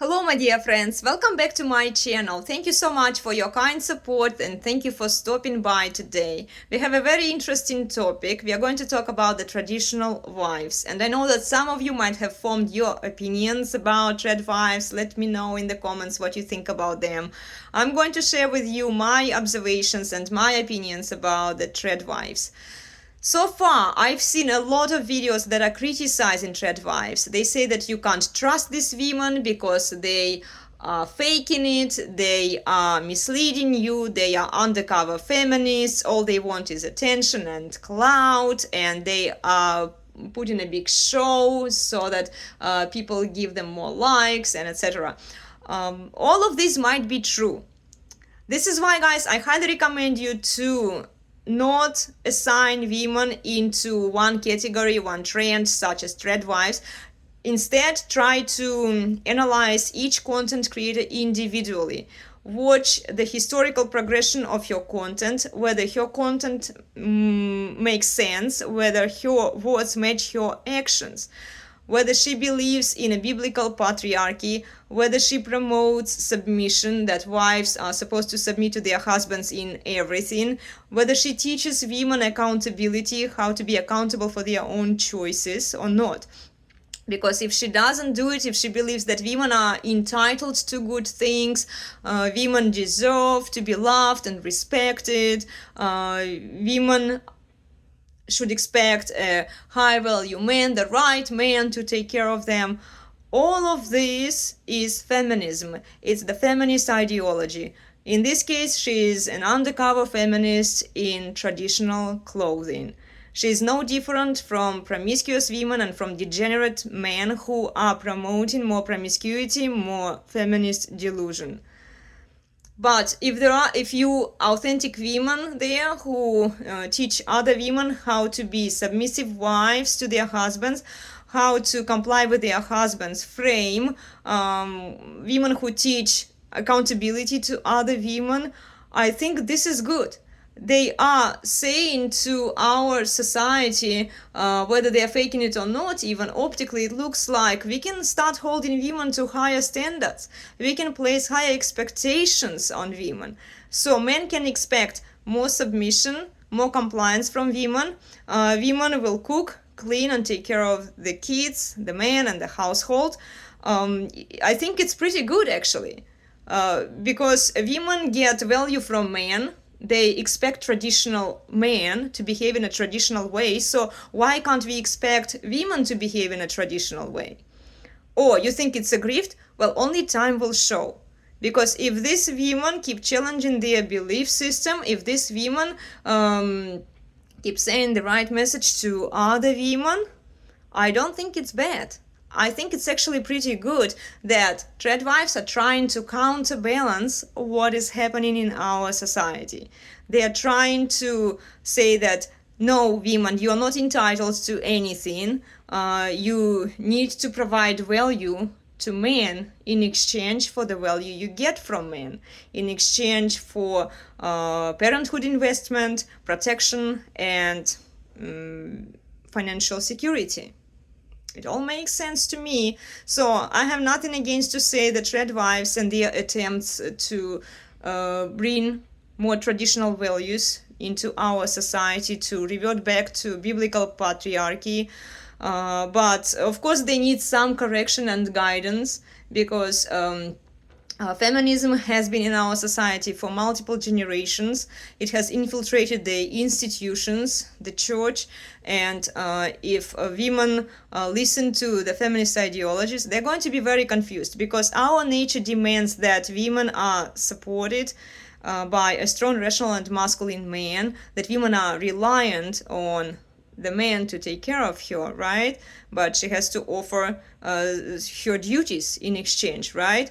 Hello my dear friends, welcome back to my channel. Thank you so much for your kind support and thank you for stopping by today. We have a very interesting topic. We are going to talk about the traditional wives, and I know that some of you might have formed your opinions about TradWives. Let me know in the comments what you think about them. I'm going to share with you my observations and my opinions about the TradWives. So far, I've seen a lot of videos that are criticizing TradWives. They say that you can't trust these women because they are faking it, they are misleading you, they are undercover feminists, all they want is attention and clout, and they are putting a big show so that people give them more likes and etc. All of this might be true. This is why, guys, I highly recommend you to not assign women into one category, one trend, such as TradWives. Instead, try to analyze each content creator individually. Watch the historical progression of your content, whether your content makes sense, whether her words match your actions, whether she believes in a biblical patriarchy, whether she promotes submission, that wives are supposed to submit to their husbands in everything, whether she teaches women accountability, how to be accountable for their own choices or not. Because if she doesn't do it, if she believes that women are entitled to good things, women deserve to be loved and respected, women should expect a high value man, the right man to take care of them. All of this is feminism. It's the feminist ideology. In this case, she is an undercover feminist in traditional clothing. She is no different from promiscuous women and from degenerate men who are promoting more promiscuity, more feminist delusion. But if there are a few authentic women there who teach other women how to be submissive wives to their husbands, how to comply with their husband's frame, women who teach accountability to other women, I think this is good. They are saying to our society, whether they are faking it or not, even optically, it looks like we can start holding women to higher standards. We can place higher expectations on women. So men can expect more submission, more compliance from women. Women will cook, clean, and take care of the kids, the man, and the household. I think it's pretty good, actually, because women get value from men. They expect traditional men to behave in a traditional way, so why can't we expect women to behave in a traditional way? Or you think it's a grift? Well, only time will show. Because if these women keep challenging their belief system, if these women keep saying the right message to other women, I don't think it's bad. I think it's actually pretty good that TradWives are trying to counterbalance what is happening in our society. They are trying to say that, no, women, you are not entitled to anything. You need to provide value to men in exchange for the value you get from men, in exchange for parenthood investment, protection, and financial security. It all makes sense to me. So I have nothing against to say that TradWives and their attempts to bring more traditional values into our society, to revert back to biblical patriarchy. But of course they need some correction and guidance, because feminism has been in our society for multiple generations. It has infiltrated the institutions, the church, and if women listen to the feminist ideologies, they're going to be very confused, because our nature demands that women are supported by a strong, rational, and masculine man, that women are reliant on the man to take care of her, right? But she has to offer her duties in exchange, right?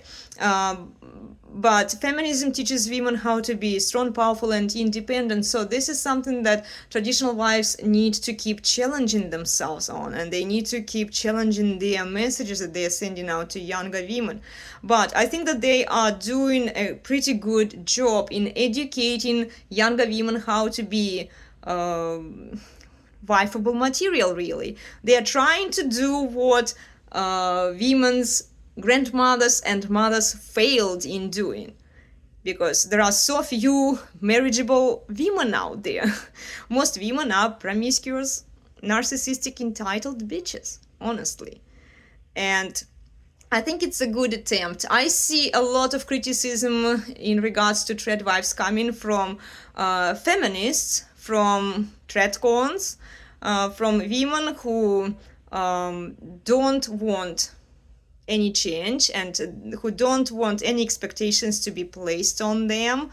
But feminism teaches women how to be strong, powerful, and independent. So this is something that traditional wives need to keep challenging themselves on, and they need to keep challenging their messages that they are sending out to younger women. But I think that they are doing a pretty good job in educating younger women how to be wifeable material, really. They are trying to do what women's grandmothers and mothers failed in doing, because there are so few marriageable women out there. Most women are promiscuous, narcissistic, entitled bitches, honestly. And I think it's a good attempt. I see a lot of criticism in regards to TradWives coming from feminists, from tradcons, from women who don't want any change and who don't want any expectations to be placed on them.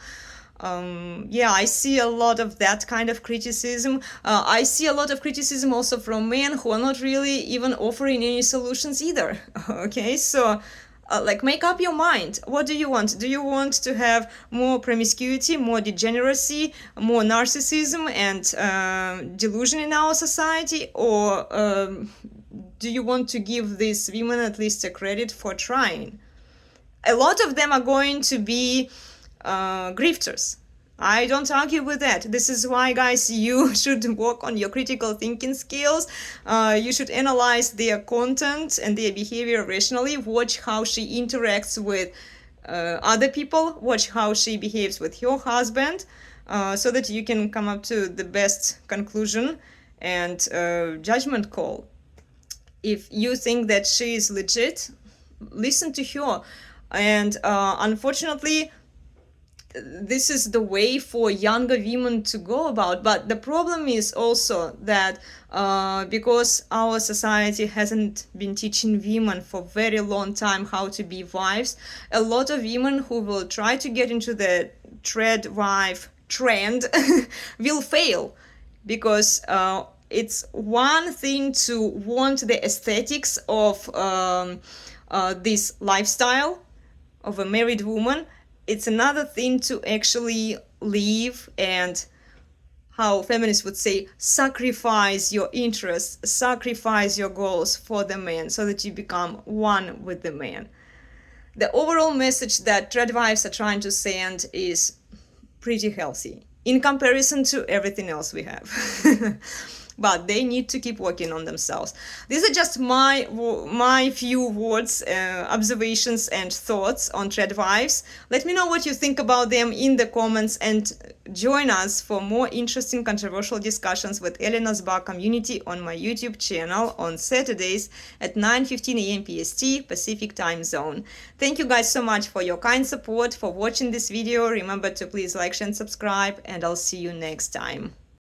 Yeah, I see a lot of that kind of criticism. I see a lot of criticism also from men who are not really even offering any solutions either. Okay, so like, make up your mind. What do you want? Do you want to have more promiscuity, more degeneracy, more narcissism and delusion in our society? Or do you want to give these women at least a credit for trying? A lot of them are going to be grifters. I don't argue with that. This is why, guys, you should work on your critical thinking skills. You should analyze their content and their behavior rationally. Watch how she interacts with other people. Watch how she behaves with your husband, so that you can come up to the best conclusion and judgment call. If you think that she is legit, listen to her. And unfortunately, this is the way for younger women to go about. But the problem is also that because our society hasn't been teaching women for a very long time how to be wives, a lot of women who will try to get into the TradWife trend will fail, because it's one thing to want the aesthetics of this lifestyle of a married woman. It's another thing to actually live and, how feminists would say, sacrifice your interests, sacrifice your goals for the man so that you become one with the man. The overall message that TradWives are trying to send is pretty healthy in comparison to everything else we have. But they need to keep working on themselves. These are just my few words, observations and thoughts on TradWives. Let me know what you think about them in the comments, and join us for more interesting controversial discussions with elenasbarre community on my YouTube channel on Saturdays at 9:15 a.m. PST, Pacific Time Zone. Thank you guys so much for your kind support, for watching this video. Remember to please like, share and subscribe, and I'll see you next time.